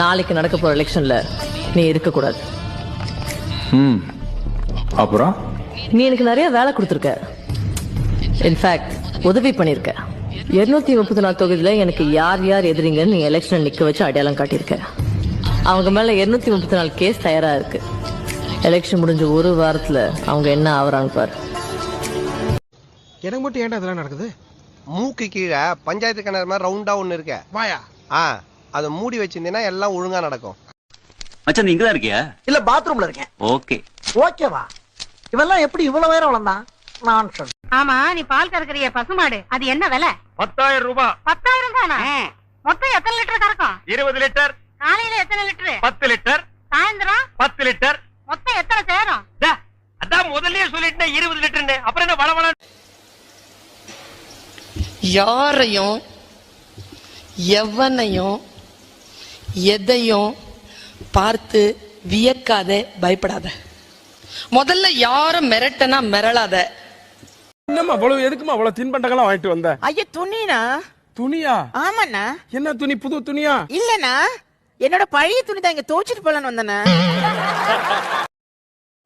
நாளைக்கு நடக்க போற எலெக்ஷன்ல நீ இருக்கக்கூடாது. அப்புறம் நீ எனக்கு நிறைய வேலை கொடுத்துருக்க, இன்ஃபேக்ட் உதவி பண்ணிருக்க. 234 தொகுதியில எனக்கு யார் யார் எதிரிங்கன்னு நீ எலெக்ஷன் நிக்க வச்சு அடையாளம் காட்டியிருக்க. அவங்க மேல 234 கேஸ் தயாரா இருக்கு. எலெக்ஷன் முடிஞ்ச ஒரு வாரத்துல அவங்க என்ன ஆவறாங்க பாரு. எனக்கு மட்டும் ஏன்டா இதெல்லாம் நடக்குது? மூக்கு கீழே பஞ்சாயத்து கிணறு மாதிரி ரவுண்டா ஒண்ணு இருக்க வாயா. அதை மூடி வச்சிருந்தீங்கன்னா எல்லாம் ஒழுங்கா நடக்கும். மச்சான், நீ இங்கதான் இருக்கியா? இல்ல பாத்ரூம்ல இருக்கேன். ஓகே ஓகேவா? இவெல்லாம் எப்படி இவ்வளவு நேரம் வளர்ந்தான்? நான்சென்ஸ். ஆமா, நீ பால் கறக்குறிய பசுமாடு, அது என்ன விலை? 10,000 ரூபாய். 10,000 தானா? மொத்தம் எத்தனை லிட்டர் கறக்கும்? 20 லிட்டர். காலையில எத்தனை லிட்டர்? 10 லிட்டர். சாயந்தரம் 10 லிட்டர். மொத்தம் எத்தனை சேரும்? அதான் முதல்லயே சொல்லிட்டேன் 20 லிட்டர்னு. அப்புறம் என்ன வளவள? யாரையும் எவனையும் எதையும் பார்த்து வியக்காத, பயப்படாத. முதல்ல யாரும் மிரட்டனா மிரளாத. என்னம்மா அவ்வளவு எதுக்குமா அவ்வளவு தின்பண்டங்கள்லாம் வாங்கிட்டு வந்த? ஐயா துணினா? துணியா? ஆமாண்ணா. என்ன துணி? புது துணியா? இல்லண்ணா, என்னோட பழைய துணி தான் இங்க துவைச்சிட்டு போலான்னு வந்தேண்ணா.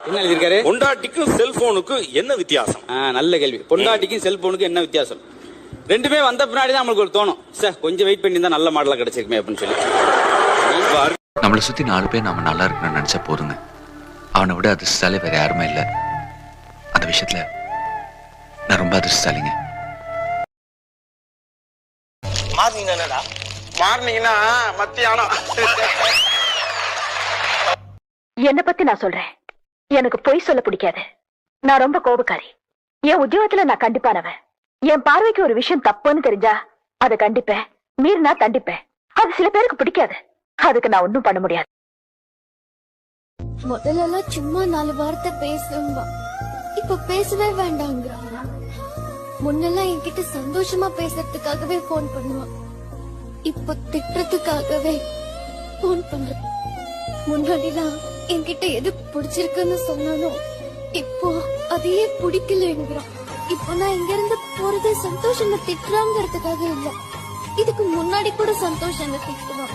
என்ன எழுதிருக்காரு? பொண்டாட்டிக்கும் செல்போனுக்கும் என்ன வித்தியாசம்? நல்ல கேள்வி. பொண்டாட்டிக்கும் செல்போனுக்கும் என்ன வித்தியாசம்? ரெண்டுமே வந்த பின்னாடி தான் நம்மளுக்கு ஒரு தோணும், சார் கொஞ்சம் வெயிட் பண்ணி தான் நல்ல மாடலா கிடைச்சிருக்குமே அப்படின்னு சொல்லி. நம்மளை சுத்தி 4 பேர் நம்ம நல்லா இருக்கணும்னு நினைச்சா போதுங்க. அவனை விட அதிர்ஷ்டசாலி வேற யாருமே இல்ல. அந்த விஷயத்துல நான் ரொம்ப அதிர்ஷ்டசாலிங்க. மார்னிங்னா மத்தியானம். என்ன பத்தி நான் சொல்றேன். எனக்கு பொய் சொல்ல பிடிக்காது. நான் ரொம்ப கோபக்காரி. என் உத்தியோகத்துல நான் கண்டிப்பானவன். என் பார்வைக்கு ஒரு விஷயம் தப்புன்னு தெரிஞ்சா அதை கண்டிப்பேன், மீறினா தண்டிப்பேன். அது சில பேருக்கு பிடிக்காது, அதுக்கு நான் ஒன்னும் பண்ண முடியாது. முதல்ல சும்மா 4 வார்த்தை பேசும்பா, இப்ப பேசவே வேண்டாங்க. முன்னெல்லாம் என்கிட்ட சந்தோஷமா பேசுறதுக்காகவே போன் பண்ணுவான், இப்ப திட்டுறதுக்காகவே போன் பண்ற. முன்னாடிலாம் என்கிட்ட எது பிடிச்சிருக்குன்னு சொன்னாலும் இப்போ அதையே பிடிக்கலங்கிறான். இப்போ நான் இங்க இருந்து போறது சந்தோஷம் திட்டுறாங்கிறதுக்காக இல்ல, இதுக்கு முன்னாடி கூட சந்தோஷம் திட்டுவான்,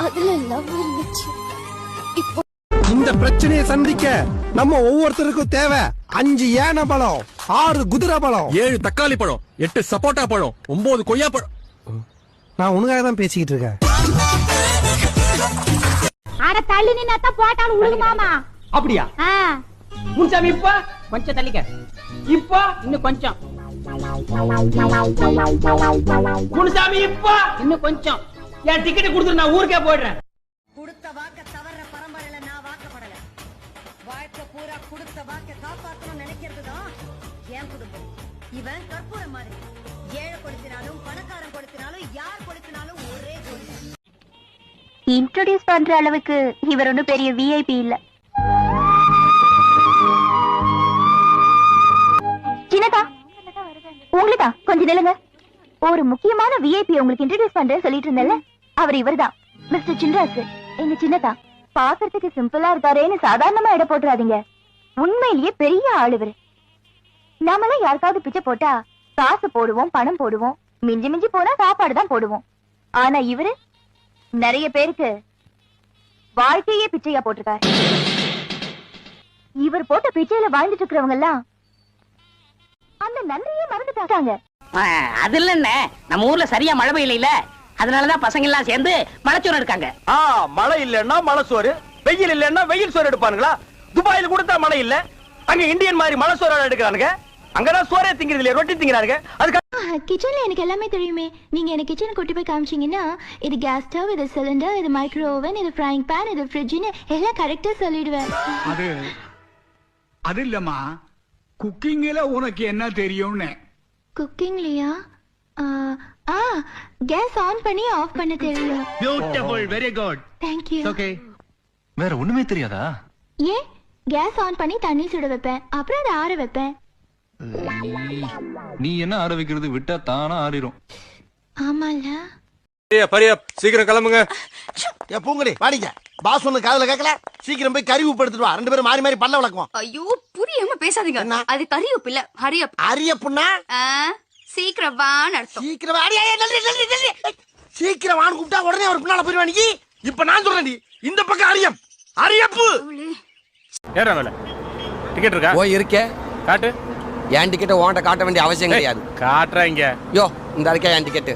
அதுல லவ் இருந்துச்சு. இப்போ இந்த பிரச்சனையை சந்திக்க நம்ம ஒவ்வொருத்தருக்கும் தேவை 5 யானை பழம், 6 குதிரை பழம், 7 தக்காளி பழம், 8 சப்போட்டா பழம், 9 கொய்யா பழம். நான் உனக்காக தான் பேசிக்கிட்டு இருக்கேன். அட தள்ளி நின்னாத்தா போட்டாலும் உழுகுமாமா. அப்படியா? முன்சாமி இப்ப கொஞ்சம் தள்ளிக்க, இப்ப இன்னும் கொஞ்சம். முன்சாமி இப்ப இன்னும் கொஞ்சம். என் டிக்கெட் கொடுத்துட்டு நான் ஊருக்கே போயிடுறேன். கொடுத்த வாக்க தவற பரம்பரையில நான் வாக்கப்படல. வாழ்க்கை பூரா கொடுத்த வாக்க காப்பாற்றணும்னு நினைக்கிறதுதான் என் குடும்பம். இவன் கற்பூர மாதிரி. ஏழை கொடுத்தினாலும் பணக்காரன் கொடுத்தினாலும் யார் கொடுத்தினாலும் ஒரே கொள்கை. இன்ட்ரோடியூஸ் பண்ற அளவுக்கு இவர் ஒன்னும் பெரிய விஐபி இல்ல. சின்னதா உங்களுதா கொஞ்சம் நில்லுங்க. ஒரு முக்கியமான விஐபி உங்களுக்கு இன்ட்ரோடியூஸ் பண்றேன்னு சொல்லிட்டு இருந்தேன்ல, அவர் இவர்தான், மிஸ்டர் சின்ராசு. எங்க சின்னதா பாக்குறதுக்கு சிம்பிளா இருக்காரேன்னு சாதாரணமா இட போட்டுறாதீங்க. உண்மையிலேயே பெரிய ஆளு இவரு. நாமெல்லாம் யாருக்காவது பிச்சை போட்டா காசு போடுவோம், பணம் போடுவோம், மிஞ்சி மிஞ்சி போனா சாப்பாடு தான் போடுவோம். ஆனா இவரு நிறைய பேருக்கு வாழ்க்கையே பிச்சையா போட்டிருக்காரு. இவர் போட்ட பிச்சையில வாழ்ந்துட்டு இருக்கிறவங்க எல்லாம் அந்த நன்றியே மறந்துட்டாங்க. அது இல்ல, நம்ம ஊர்ல சரியா மழை பெய்யல, அதனாலதான் பசங்க எல்லாம் சேர்ந்து மலைச்சோறு எடுக்காங்க. மழை இல்லன்னா மழை சோறு, வெயில் இல்லன்னா வெயில் சோறு எடுப்பானுங்களா? துபாயில கூட மழை இல்ல, அங்க இந்தியன் மாதிரி மழை சோறு எடுக்கிறானுங்க. அங்கதான் சோறே திங்கிறது இல்லையா, ரொட்டி திங்கிறானுங்க. அதுக்கு கிச்சன்ல எனக்கு எல்லாமே தெரியுமே. நீங்க எனக்கு கிச்சன் கூட்டி போய் காமிச்சீங்கன்னா இது கேஸ் ஸ்டவ், இது சிலிண்டர், இது மைக்ரோ ஓவன், இது ஃப்ரைங் பேன், இது ஃப்ரிட்ஜ்னு எல்லாம் கரெக்டா சொல்லிடுவேன். அது இல்லம்மா, குக்கிங்ல உனக்கு என்ன தெரியும்னு. குக்கிங்லயா? கேஸ் ஆன் பண்ணி ஆஃப் பண்ண தெரியும். Beautiful, very good. Thank you. Okay. வேற ஒண்ணுமே தெரியாதா? ஏன் கேஸ் ஆன் பண்ணி தண்ணி சுட வைப்பேன், அப்புறம் அதை ஆற வைப்பேன். நீ என்ன ஆற வைக்கிறது, விட்டா தானா ஆறிரும். ஆமால. சீக்கிரம் கிளம்புங்க. பூங்கடி வாடிங்க. பாஸ் ஒண்ணு காதுல கேட்கல, சீக்கிரம் போய் கறி உப்பு எடுத்துட்டு வா. 2 பேரும் மாறி மாறி பல்ல விளக்குவோம். ஐயோ புரியாம பேசாதீங்க, அது கறி உப்பு இல்ல, ஹரியப். அரியப்புன்னா சீக்கிரம் வான்னு அர்த்தம். சீக்கிரம் வாடி. சீக்கிரம் வான்னு கூப்பிட்டா உடனே அவர் பின்னால போயிருவானிக்கு. இப்ப நான் சொல்றேன் இந்த பக்கம் அரியப்பு ஏறா மேல டிக்கெட் இருக்கா ஓ இருக்கே காட்டு என் டிக்கெட் உன்கிட்ட காட்ட வேண்டிய அவசியம் கிடையாது. காட்டுறாங்க யோ இந்த இருக்கே என் டிக்கெட்.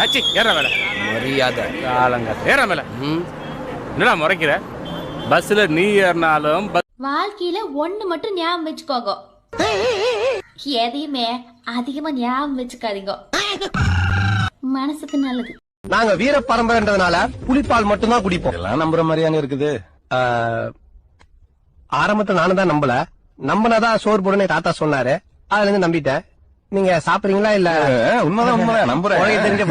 அச்சி ஏறா மேல மரியாதை காலங்க ஏறா மேல என்னடா முறைக்கிற பஸ்ல நீ ஏறினாலும் வாழ்க்கையில ஒண்ணு மட்டும் ஞாபகம் வச்சுக்கோங்க, எதையுமே அதிகமா ஞாபகம் வச்சுக்காதீங்க, மனசுக்கு நல்லது. நாங்க வீர பரம்பரைன்றதுனால புலிப்பால் மட்டும்தான் குடிப்போம். எல்லாம் நம்புற மாதிரியாங்க இருக்குது. ஆரம்பத்துல நானும் தான் நம்பினாதான் சோறு போடுன்னு தாத்தா சொன்னாரு. அதுல இருந்து நம்பிட்டேன். நீங்க சாப்பிடுறீங்களா இல்ல? உண்மைதான் நம்புறேன். தெரிஞ்ச